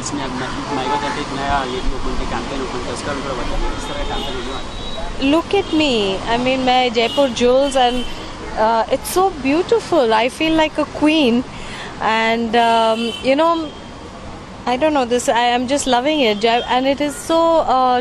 Jewels में mega करके एक नया ये ओपन के कैंपेन ओपन किया, उसका भी थोड़ा बताइए किस तरह का कैंपेन होने वाला है। Look at me. I mean, my Jaipur jewels, and it's so beautiful. I feel like a queen, and I don't know this. I am just loving it, and it is so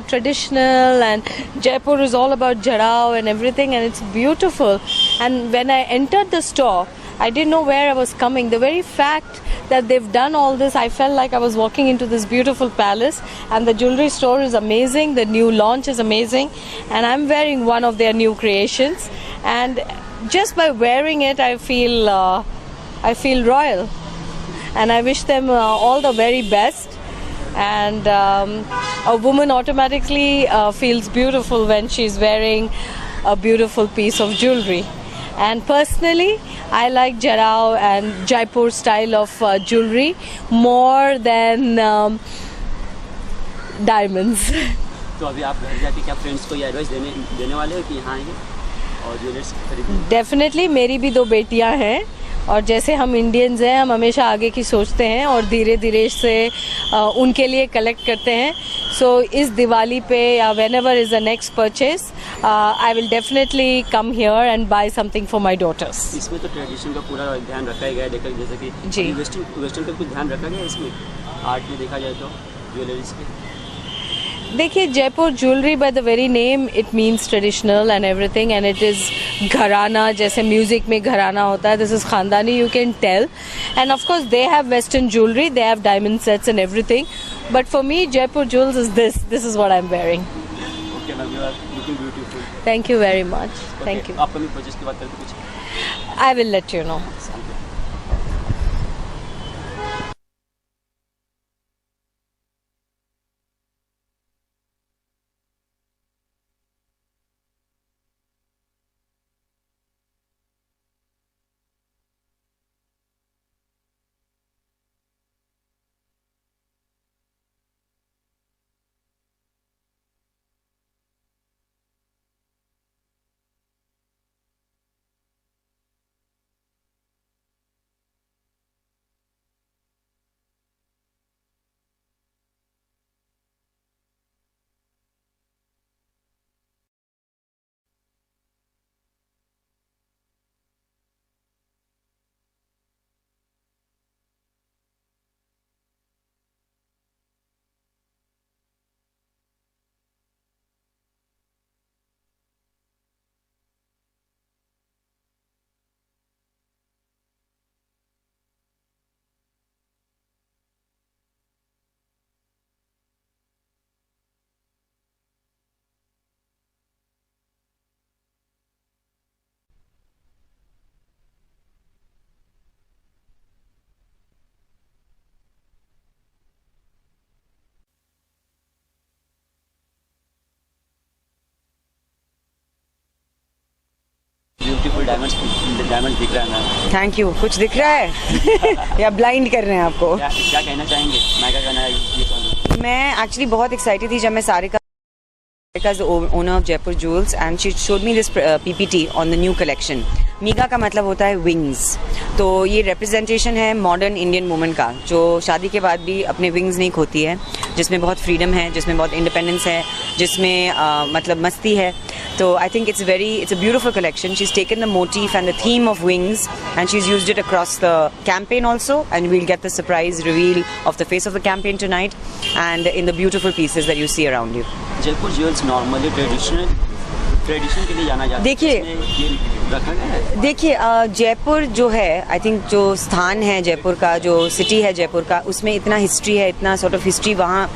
traditional. And Jaipur is all about jarao and everything, and it's beautiful. And when I entered the store, I didn't know where I was coming. The very fact that they've done all this, I felt like I was walking into this beautiful palace. And the jewelry store is amazing. The new launch is amazing, and I'm wearing one of their new creations. And just by wearing it, I feel royal. And I wish them all the very best. And a woman automatically feels beautiful when she's wearing a beautiful piece of jewelry. And personally, I like Jarao and Jaipur style of jewelry more than diamonds. तो अभी आप घर जाके क्या friends को ये advice देने वाले हो कि यहाँ आएंगे और ज्वेलर्स खरीदेंगे? डेफिनेटली, मेरी भी 2 बेटियां हैं, और जैसे हम इंडियंस हैं, हम हमेशा आगे की सोचते हैं और धीरे धीरे से उनके लिए कलेक्ट करते हैं. सो इस दिवाली पे या whenever is the next purchase, I will definitely come here and buy something for my daughters. इसमें तो ट्रेडिशन का पूरा ध्यान रखा ही गया है, देखा जैसे कि जी, वेस्टर्न का कुछ ध्यान रखा गया इसमें आर्ट में देखा जाए तो ज्वेलरीज के. देखिए, Jaipur jewellery by the very name it means traditional and everything, and it is gharana. जैसे म्यूजिक में घराना होता है, this is khandani, you can tell. And of course they have western jewellery, they have diamond sets and everything, but for me Jaipur jewels is this is what I am wearing. Okay ma'am, you are looking beautiful. Thank you very much. Thank you. आपका भी purchase की बात करके कुछ I will let you know. Beautiful diamonds दिख रहा है ma'am. Thank you. कुछ दिख रहा है या ब्लाइंड कर रहे हैं आपको? क्या कहना चाहेंगे मेगा का नया ये सॉन्ग? मैं एक्चुअली बहुत एक्साइटेड थी जब मैं Sarika is the owner of Jaipur Jewels and she showed me this PPT on the new collection. मीगा का मतलब होता है विंग्स. तो ये रिप्रेजेंटेशन है मॉडर्न इंडियन वुमन का, जो शादी के बाद भी अपने विंग्स नहीं खोती है, जिसमें बहुत फ्रीडम है, जिसमें बहुत इंडिपेंडेंस है, जिसमें मतलब मस्ती है. तो I think it's a beautiful collection. She's taken the motif and the theme of wings and she's used it across the campaign also, and we'll get the surprise reveal of the face of the campaign tonight and in the beautiful pieces that you see around you. Jaipur jewels normally tradition के लिए जाना जाता है. देखिए जयपुर जो है, I think जो स्थान है जयपुर का, जो सिटी है जयपुर का, उसमें इतना हिस्ट्री है, इतना सॉर्ट ऑफ हिस्ट्री वहाँ,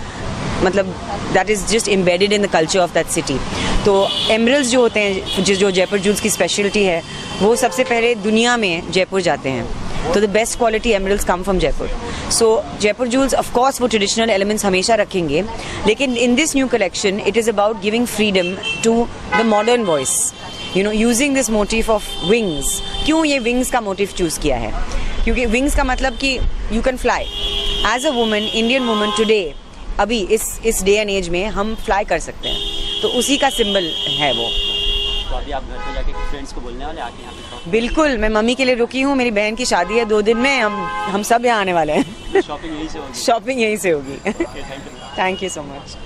मतलब that is just embedded in the culture of that city. तो एमरल्स जो होते हैं, जो जयपुर ज्वेल्स की स्पेशलिटी है, वो सबसे पहले दुनिया में जयपुर जाते हैं. तो the best quality emeralds come from Jaipur. So Jaipur jewels of course वो ट्रेडिशनल एलिमेंट्स हमेशा रखेंगे, लेकिन in this new collection it is about giving freedom to the modern voice, you know, using this motif of wings. क्यों ये wings का motive choose किया है? क्योंकि विंग्स का मतलब कि you can fly as a woman, Indian woman today, अभी इस डे एंड एज में हम फ्लाई कर सकते हैं. तो उसी का सिंबल है वो. तो अभी आप घर पे जाके फ्रेंड्स को बोलने वाले आके यहाँ पे? बिल्कुल, मैं मम्मी के लिए रुकी हूँ, मेरी बहन की शादी है 2 दिन में, हम सब यहाँ आने वाले हैं. शॉपिंग यहीं से होगी। शॉपिंग यहीं से होगी। Okay, thank you. Thank you so much.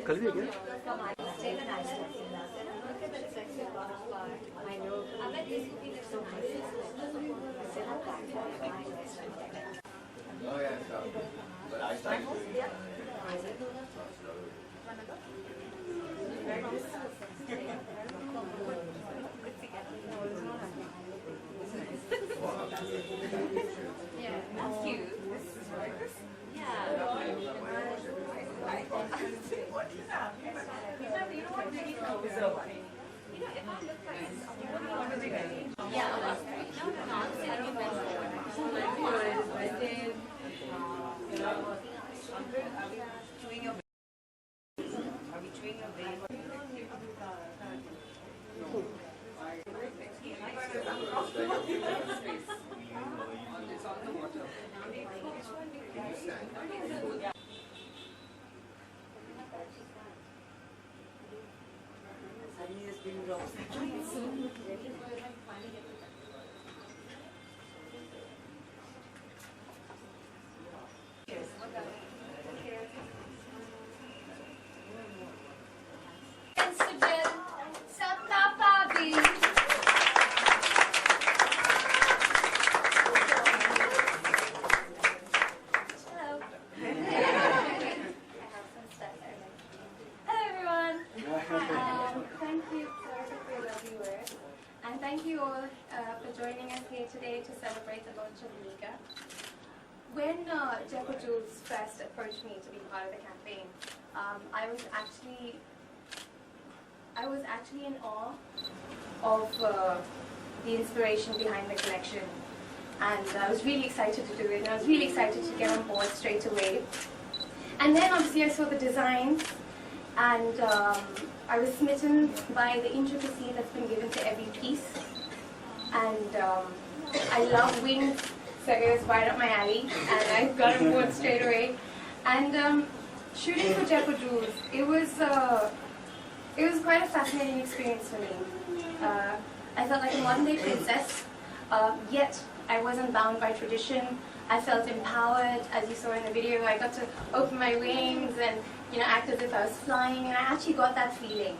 कल भी है क्या? Thank you all for joining us here today to celebrate the launch of MEGA. When Jaipur Jewels first approached me to be part of the campaign, I was actually in awe of the inspiration behind the collection, and I was really excited to do it, and I was really excited to get on board straight away. And then obviously I saw the designs, and I was smitten by the intricacy that's been given to every piece, and I love wings, so it was right up my alley, and I got on board straight away. And shooting for Jaipur Jewels, it was quite a fascinating experience for me. I felt like a modern-day princess, yet I wasn't bound by tradition. I felt empowered, as you saw in the video. I got to open my wings and act as if I was flying, and I actually got that feeling.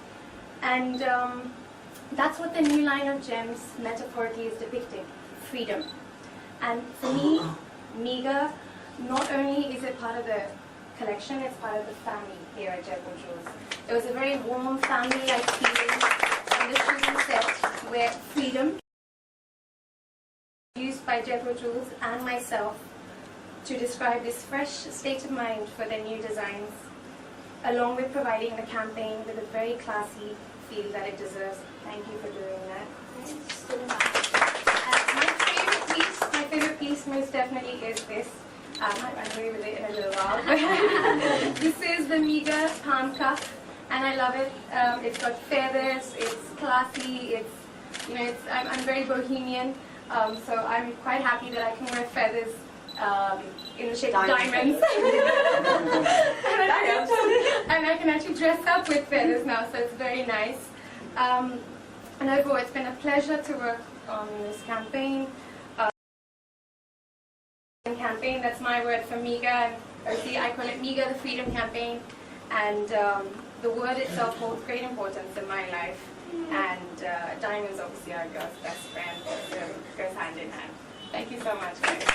And that's what the new line of gems metaphorically is depicting: freedom. And for me, MEGA, not only is it part of the collection, it's part of the family here at Jaipur Jewels. It was a very warm family-like feeling on the shooting set, where freedom used by Jaipur Jewels and myself to describe this fresh state of mind for their new designs, along with providing the campaign with a very classy feel that it deserves. Thank you for doing that. Thank you so much. My favorite piece most definitely is this. I might run away with it in a little while. This is the MEGA palm cuff, and I love it. It's got feathers, it's classy, I'm very bohemian, so I'm quite happy that I can wear feathers in the shape of diamonds. and I can actually dress up with feathers now, so it's very nice. And overall, it's been a pleasure to work on this campaign. Campaign, that's my word for MEGA. I call it MEGA, the Freedom Campaign. And the word itself holds great importance in my life. And diamonds obviously are a girl's best friend, so it goes hand in hand. Thank you so much, guys.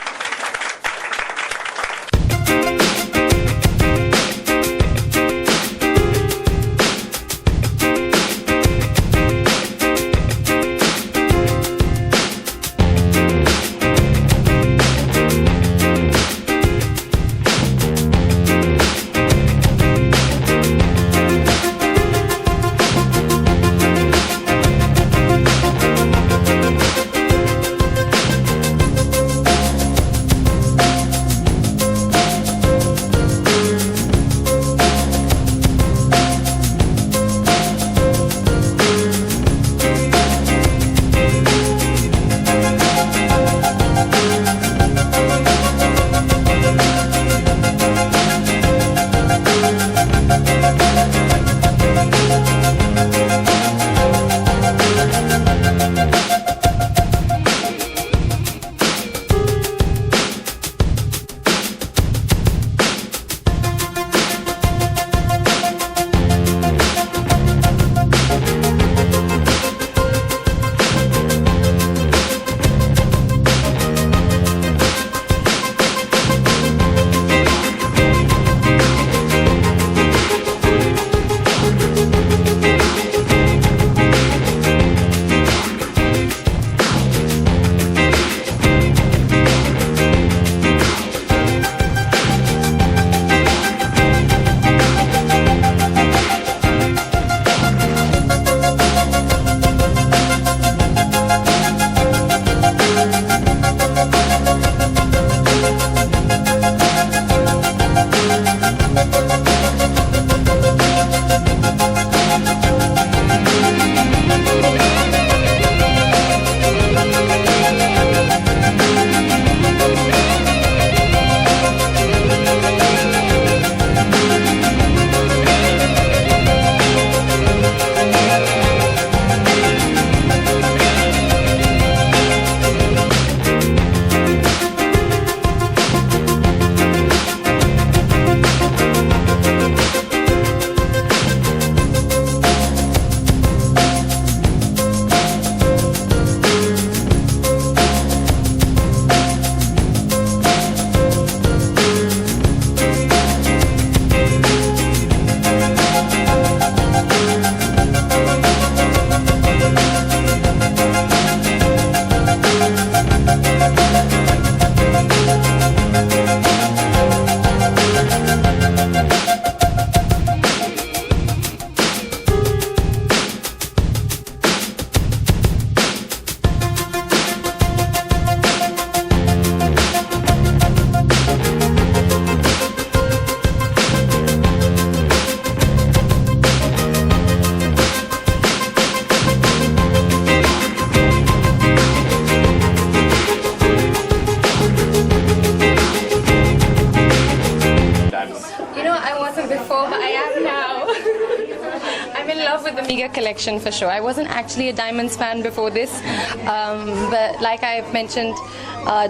with the MEGA collection for sure. I wasn't actually a Diamonds fan before this, but like I've mentioned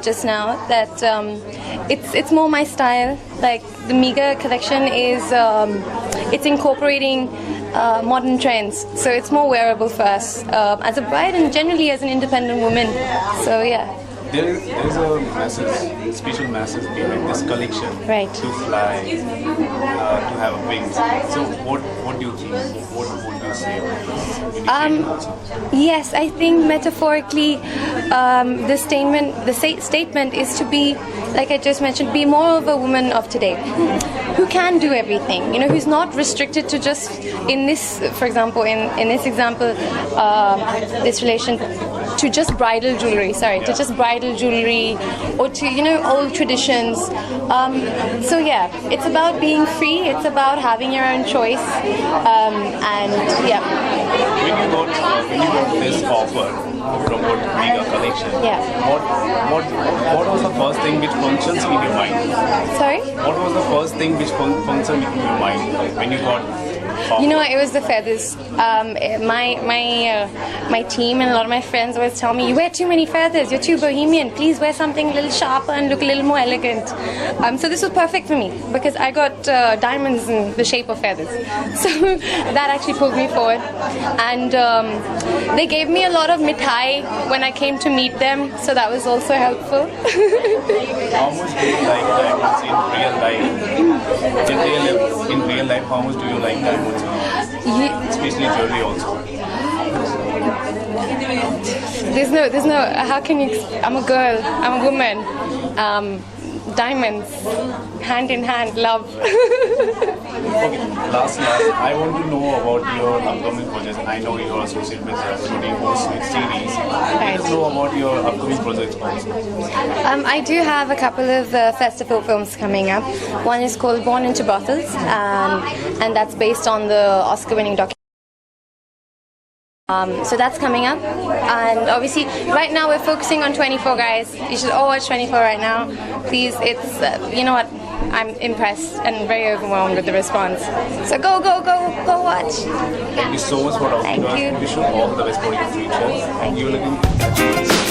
just now, that it's more my style. Like the MEGA collection is it's incorporating modern trends, so it's more wearable for us as a bride and generally as an independent woman. So yeah. There's a message, special message behind this collection. Right. To fly, to have wings. So what do you think? What would you say about this? Yes, I think metaphorically, the statement is to be, like I just mentioned, be more of a woman of today, who can do everything. You know, who's not restricted to just in this, for example, in this example, this relation to just bridal jewelry. To just bridal jewelry, or to old traditions. So yeah, it's about being free. It's about having your own choice, and yeah. When you got this offer from what MEGA collection, yeah. What was the first thing which functions in your mind? Sorry? What was the first thing which functioned in your mind when you got You know what? It was the feathers. My team and a lot of my friends always tell me, you wear too many feathers, you're too bohemian, please wear something a little sharper and look a little more elegant. So this was perfect for me because I got diamonds in the shape of feathers. So that actually pulled me forward. And they gave me a lot of mithai when I came to meet them, so that was also helpful. How much do you like diamonds in real life? In real life, how much do you like diamonds? Especially jewelry also. There's no, how can you, I'm a girl, I'm a woman. Diamonds, hand in hand, love. Okay, lastly, I want to know about your upcoming projects. I know you are associated with shooting host series. Let us know about your upcoming projects also. I do have a couple of festival films coming up. One is called Born into Brothels, and that's based on the Oscar-winning documentary. So that's coming up, and obviously right now we're focusing on 24 guys. You should all watch 24 right now, please. It's you know what, I'm impressed and very overwhelmed with the response. So go watch. Thank you so much for talking to us. Thank you. We wish you all the best for your future. Thank You you. looking